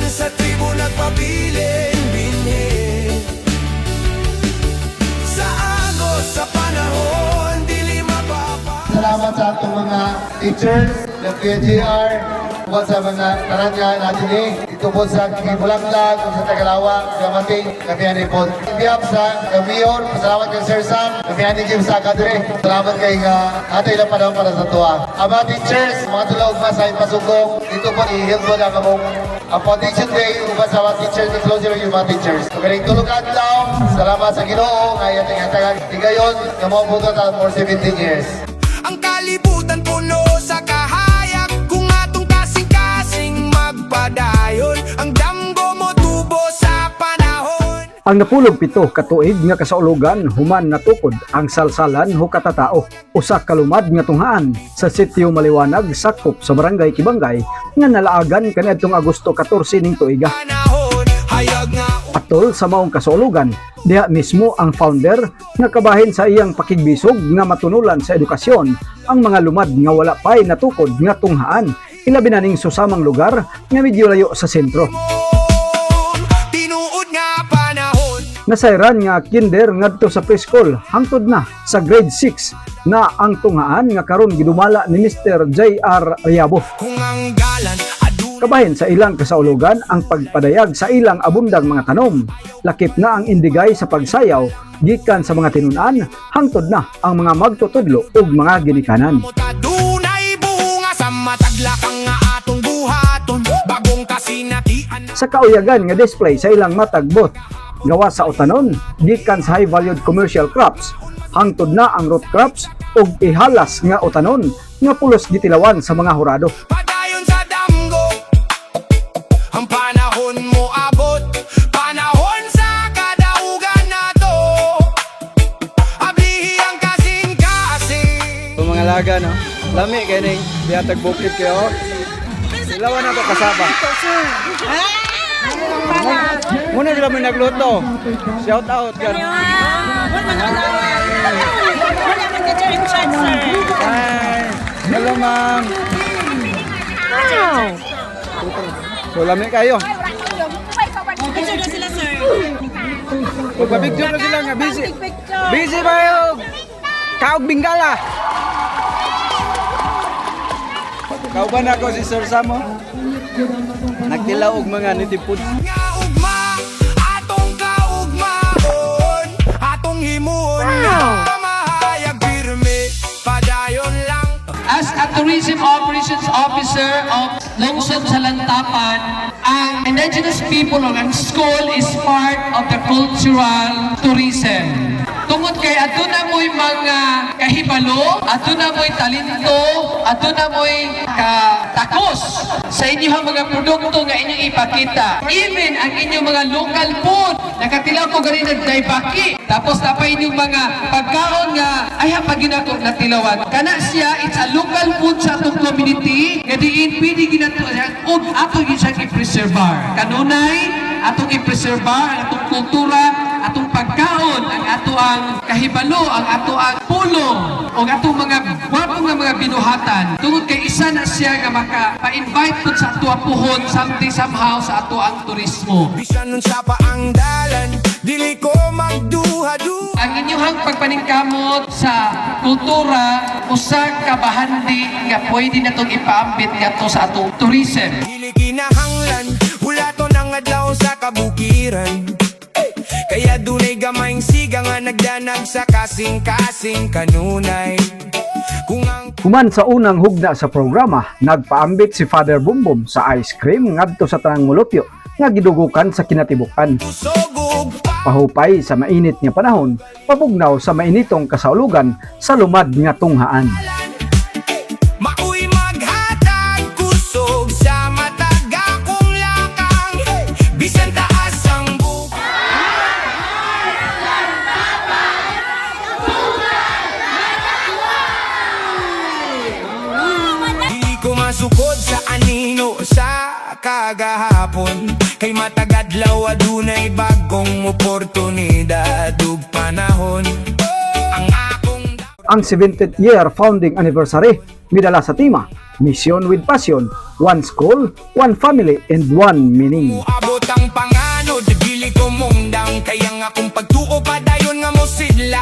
Sa tribo nagpabiling binhi, sa agos sa panahon dili mapapa. Salamat sa atong mga teachers ng PNGR, tungkol sa mga taranya natin ito po sa Bulagdag, sa Tagalawa, Gamating, kami po. Biyap sa Mayor, salamat kay Sir Sam, kami Jim sa Kadre. Salamat kay atay lang panahon para sa tuwa. Ang mga teachers, mga tulog pa sa pasugong, ito po i-help mo na kamong ang Foundation Day, uba sa mga teachers, i-close yung mga teachers. Magaling tulog adlaw, salamat sa Ginoo, ngayon ang hatagan. Higayon, na mga buto for 17 years. Ang kalibutan puno sa kahayag, kung atong kasing-kasing magpadayon, ang damgo mo tubo sa panahon. Ang napulog pito katuig nga kasaulugan human natukod ang salsalan ho katatao usa kalumad nga tunghaan sa sitio Maliwanag sakop sa barangay Kibangay nga nalaagan kaniadtong Agosto 14 ning tuiga. Atol sa maong kasaulugan, diha mismo ang founder nga kabahin sa iyang pakigbisog nga matunulan sa edukasyon ang mga lumad nga wala pay natukod nga tunghaan ilabi na ning susamang lugar nga medyo layo sa sentro. Nasayran nga kinder ngadto sa preschool hangtod na sa grade 6 na ang tunghaan nga karon gidumala ni Mr. J.R. Riabo. Kabahin sa ilang kasaulugan ang pagpadayag sa ilang abundang mga tanom. Lakip na ang indigay sa pagsayaw gikan sa mga tinunan hangtod na ang mga magtutudlo ug mga ginikanan. Sa kauyagan nga display sa ilang matag booth gawa sa utanon gikan sa high-valued commercial crops hangtod na ang root crops ug ihalas nga utanon nga pulos gitilawan sa mga hurado. Padayon sa damgo, ang panahon mo abot, panahon sa kadaugan nato, ablihi ang kasing-kasing. Mga laga no, lami kay ning biatag bukid kayo. Ilawan na to kasaba. Muna sila may nagluto. Shout out ka. Hi. Hello ma'am. So lami kayo. Picture na sila, sir. Pagpapicture na sila nga busy. Busy ba yung kaog Bingala? Kauban ako si Sir Samo. Nagtilaw og mga nitipod. Nga ugma, atong kaugmaon, atong himuon nga mahayag pirmi, padayon lang. As a Tourism Operations Officer of Lungsod Salantapan, ang indigenous people of ang school is part of the cultural tourism. Tungod kay ato na mo'y mga kahibalo, ato na mo'y talento, ato na mo'y katakos sa inyong mga produkto nga inyong ipakita. Even ang inyong mga local food, nakatilaw ko ganin nagdaybaki. Tapos tapay inyong mga pagkaon nga ay paginakot na tilawan. Kana siya, it's a local food sa atong community, nga diin pwede ginato siya, ug ato yun siyang i-preservar. Kanunay, atong i-preservar ang atong kultura, atong pagkaon, ang ato ang kahibalo, ang ato ang pulong, o ato mga gwapong nga mga binuhatan. Tungod kay isa na siya nga maka-invite po sa ato ang puhon, something somehow sa ato ang turismo. Bisan nun sa paang dalan, dili ko magduha-duha. Ang inyong pagpaningkamot sa kultura, usa ka bahandi nga pwede na itong ipaambit nga sa atong tourism. Dili kinahanglan, wala to nang adlaw sa kabukiran. Kaya dunay gamayng siga nga nagdanag sa kasing-kasing kanunay. Human sa unang hugna sa programa, nagpaambit si Father Bumbum sa ice cream ngadto sa tanang mulupyo nga gidugukan sa kinatibukan. Pahupay sa mainit nga panahon, pabugnaw sa mainitong kasaulugan sa lumad nga tunghaan. kagahapon kay matagadlaw adunay bagong oportunidad ug panahon. Ang akong Ang 70th year founding anniversary midala sa tema Mission with Passion, One School, One Family, and One Meaning. Muabot ang panganod, dili ko mungdang kaya nga kung pagtuo pa dayon nga mo sidla.